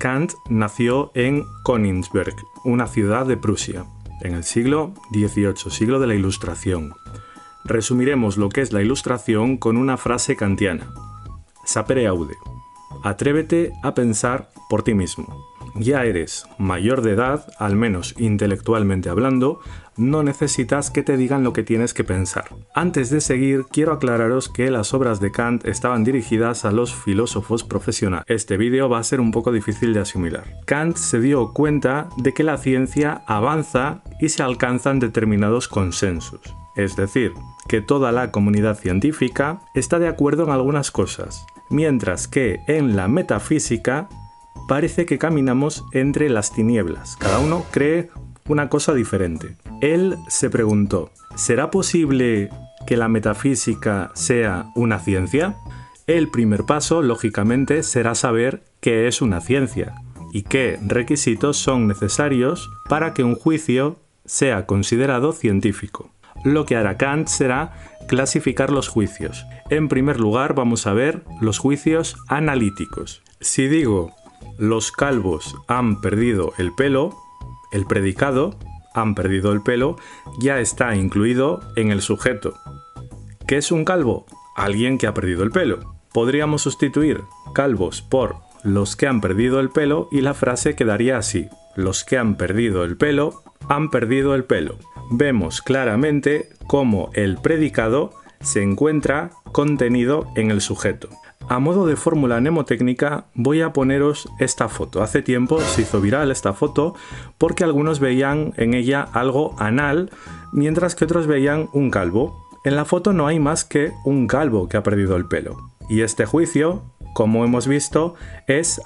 Kant nació en Königsberg, una ciudad de Prusia, en el siglo XVIII, siglo de la Ilustración. Resumiremos lo que es la Ilustración con una frase kantiana. Sapere aude. Atrévete a pensar por ti mismo. Ya eres mayor de edad, al menos intelectualmente hablando, no necesitas que te digan lo que tienes que pensar. Antes de seguir, quiero aclararos que las obras de Kant estaban dirigidas a los filósofos profesionales. Este vídeo va a ser un poco difícil de asimilar. Kant se dio cuenta de que la ciencia avanza y se alcanzan determinados consensos. Es decir, que toda la comunidad científica está de acuerdo en algunas cosas, mientras que en la metafísica parece que caminamos entre las tinieblas. Cada uno cree una cosa diferente. Él se preguntó, ¿será posible que la metafísica sea una ciencia? El primer paso, lógicamente, será saber qué es una ciencia y qué requisitos son necesarios para que un juicio sea considerado científico. Lo que hará Kant será clasificar los juicios. En primer lugar, vamos a ver los juicios analíticos. Si digo los calvos han perdido el pelo, el predicado, han perdido el pelo, ya está incluido en el sujeto. ¿Qué es un calvo? Alguien que ha perdido el pelo. Podríamos sustituir calvos por los que han perdido el pelo y la frase quedaría así. Los que han perdido el pelo, han perdido el pelo. Vemos claramente cómo el predicado se encuentra contenido en el sujeto. A modo de fórmula mnemotécnica voy a poneros esta foto. Hace tiempo se hizo viral esta foto porque algunos veían en ella algo anal, mientras que otros veían un calvo. En la foto no hay más que un calvo que ha perdido el pelo. Y este juicio, como hemos visto, es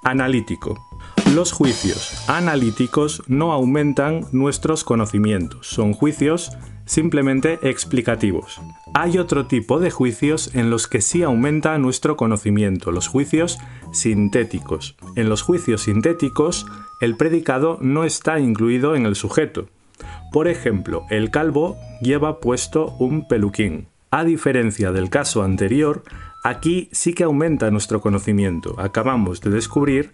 analítico. Los juicios analíticos no aumentan nuestros conocimientos, son juicios simplemente explicativos. Hay otro tipo de juicios en los que sí aumenta nuestro conocimiento, los juicios sintéticos. En los juicios sintéticos, el predicado no está incluido en el sujeto. Por ejemplo, el calvo lleva puesto un peluquín. A diferencia del caso anterior, aquí sí que aumenta nuestro conocimiento. Acabamos de descubrir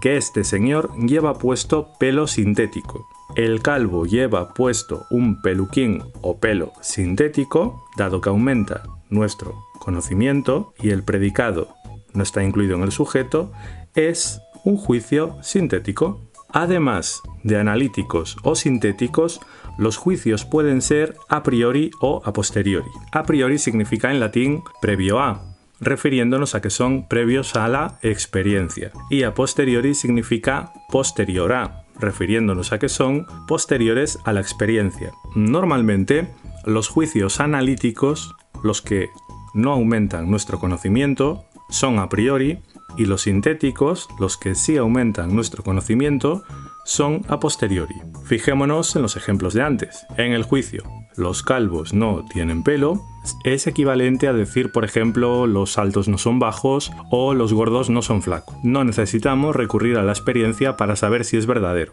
que este señor lleva puesto pelo sintético. El calvo lleva puesto un peluquín o pelo sintético, dado que aumenta nuestro conocimiento y el predicado no está incluido en el sujeto, es un juicio sintético. Además de analíticos o sintéticos, los juicios pueden ser a priori o a posteriori. A priori significa en latín previo a, refiriéndonos a que son previos a la experiencia. Y a posteriori significa posterior a, refiriéndonos a que son posteriores a la experiencia. Normalmente, los juicios analíticos, los que no aumentan nuestro conocimiento, son a priori, y los sintéticos, los que sí aumentan nuestro conocimiento, son a posteriori. Fijémonos en los ejemplos de antes. En el juicio, los calvos no tienen pelo, es equivalente a decir, por ejemplo, los altos no son bajos o los gordos no son flacos. No necesitamos recurrir a la experiencia para saber si es verdadero.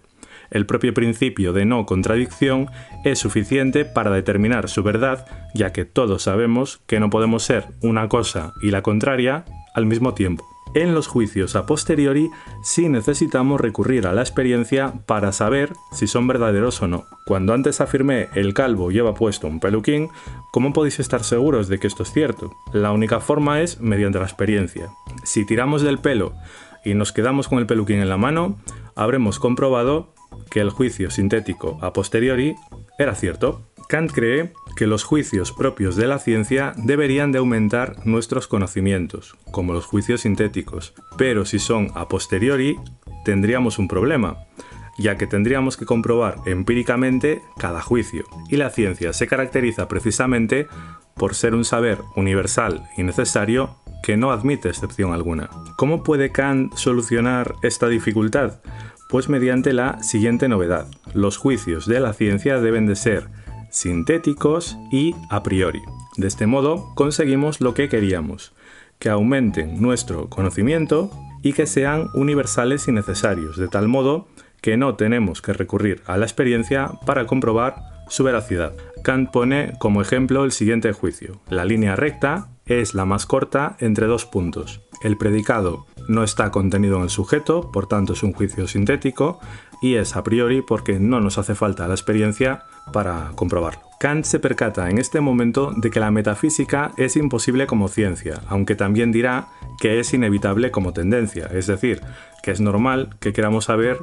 El propio principio de no contradicción es suficiente para determinar su verdad, ya que todos sabemos que no podemos ser una cosa y la contraria al mismo tiempo. En los juicios a posteriori sí necesitamos recurrir a la experiencia para saber si son verdaderos o no. Cuando antes afirmé el calvo lleva puesto un peluquín, ¿cómo podéis estar seguros de que esto es cierto? La única forma es mediante la experiencia. Si tiramos del pelo y nos quedamos con el peluquín en la mano, habremos comprobado que el juicio sintético a posteriori era cierto. Kant cree que los juicios propios de la ciencia deberían de aumentar nuestros conocimientos, como los juicios sintéticos, pero si son a posteriori tendríamos un problema, ya que tendríamos que comprobar empíricamente cada juicio, y la ciencia se caracteriza precisamente por ser un saber universal y necesario que no admite excepción alguna. ¿Cómo puede Kant solucionar esta dificultad? Pues mediante la siguiente novedad. Los juicios de la ciencia deben de ser sintéticos y a priori. De este modo conseguimos lo que queríamos, que aumenten nuestro conocimiento y que sean universales y necesarios, de tal modo que no tenemos que recurrir a la experiencia para comprobar su veracidad. Kant pone como ejemplo el siguiente juicio. La línea recta es la más corta entre dos puntos. El predicado no está contenido en el sujeto, por tanto es un juicio sintético, y es a priori porque no nos hace falta la experiencia para comprobarlo. Kant se percata en este momento de que la metafísica es imposible como ciencia, aunque también dirá que es inevitable como tendencia, es decir, que es normal que queramos saber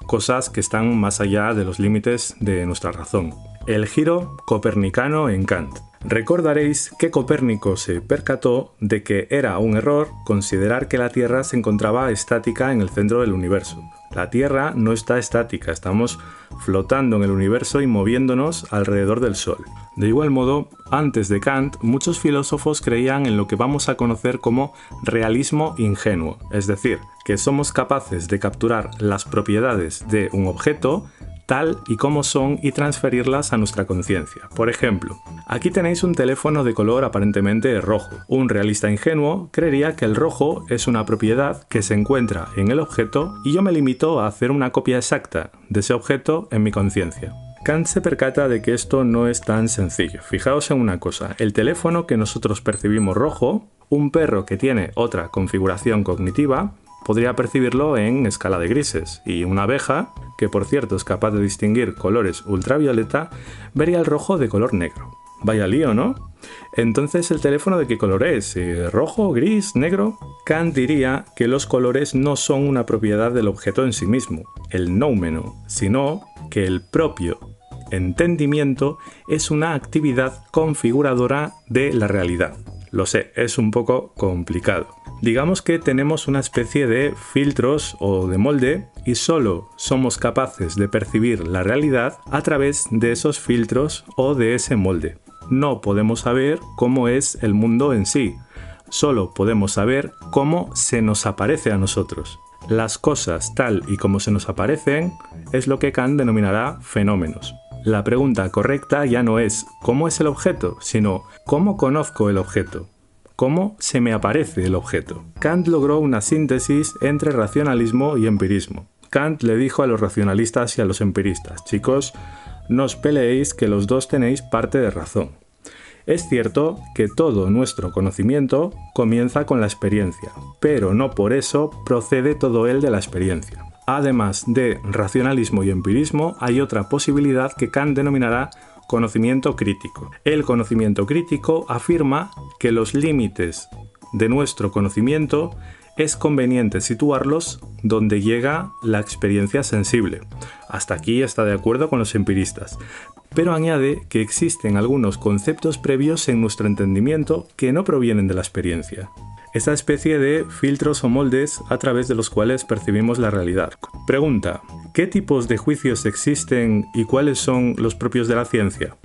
cosas que están más allá de los límites de nuestra razón. El giro copernicano en Kant. Recordaréis que Copérnico se percató de que era un error considerar que la Tierra se encontraba estática en el centro del universo. La Tierra no está estática, estamos flotando en el universo y moviéndonos alrededor del Sol. De igual modo, antes de Kant, muchos filósofos creían en lo que vamos a conocer como realismo ingenuo, es decir, que somos capaces de capturar las propiedades de un objeto tal y como son y transferirlas a nuestra conciencia. Por ejemplo, aquí tenéis un teléfono de color aparentemente rojo. Un realista ingenuo creería que el rojo es una propiedad que se encuentra en el objeto y yo me limito a hacer una copia exacta de ese objeto en mi conciencia. Kant se percata de que esto no es tan sencillo. Fijaos en una cosa, el teléfono que nosotros percibimos rojo, un perro que tiene otra configuración cognitiva, podría percibirlo en escala de grises, y una abeja, que por cierto es capaz de distinguir colores ultravioleta, vería el rojo de color negro. Vaya lío, ¿no? Entonces, ¿el teléfono de qué color es? ¿Rojo, gris, negro? Kant diría que los colores no son una propiedad del objeto en sí mismo, el noumeno, sino que el propio entendimiento es una actividad configuradora de la realidad. Lo sé, es un poco complicado. Digamos que tenemos una especie de filtros o de molde y solo somos capaces de percibir la realidad a través de esos filtros o de ese molde. No podemos saber cómo es el mundo en sí, solo podemos saber cómo se nos aparece a nosotros. Las cosas tal y como se nos aparecen es lo que Kant denominará fenómenos. La pregunta correcta ya no es ¿cómo es el objeto?, sino ¿cómo conozco el objeto? ¿Cómo se me aparece el objeto? Kant logró una síntesis entre racionalismo y empirismo. Kant le dijo a los racionalistas y a los empiristas: chicos, no os peleéis que los dos tenéis parte de razón. Es cierto que todo nuestro conocimiento comienza con la experiencia, pero no por eso procede todo él de la experiencia. Además de racionalismo y empirismo, hay otra posibilidad que Kant denominará conocimiento crítico. El conocimiento crítico afirma que los límites de nuestro conocimiento es conveniente situarlos donde llega la experiencia sensible. Hasta aquí está de acuerdo con los empiristas, pero añade que existen algunos conceptos previos en nuestro entendimiento que no provienen de la experiencia. Esta especie de filtros o moldes a través de los cuales percibimos la realidad. Pregunta: ¿qué tipos de juicios existen y cuáles son los propios de la ciencia?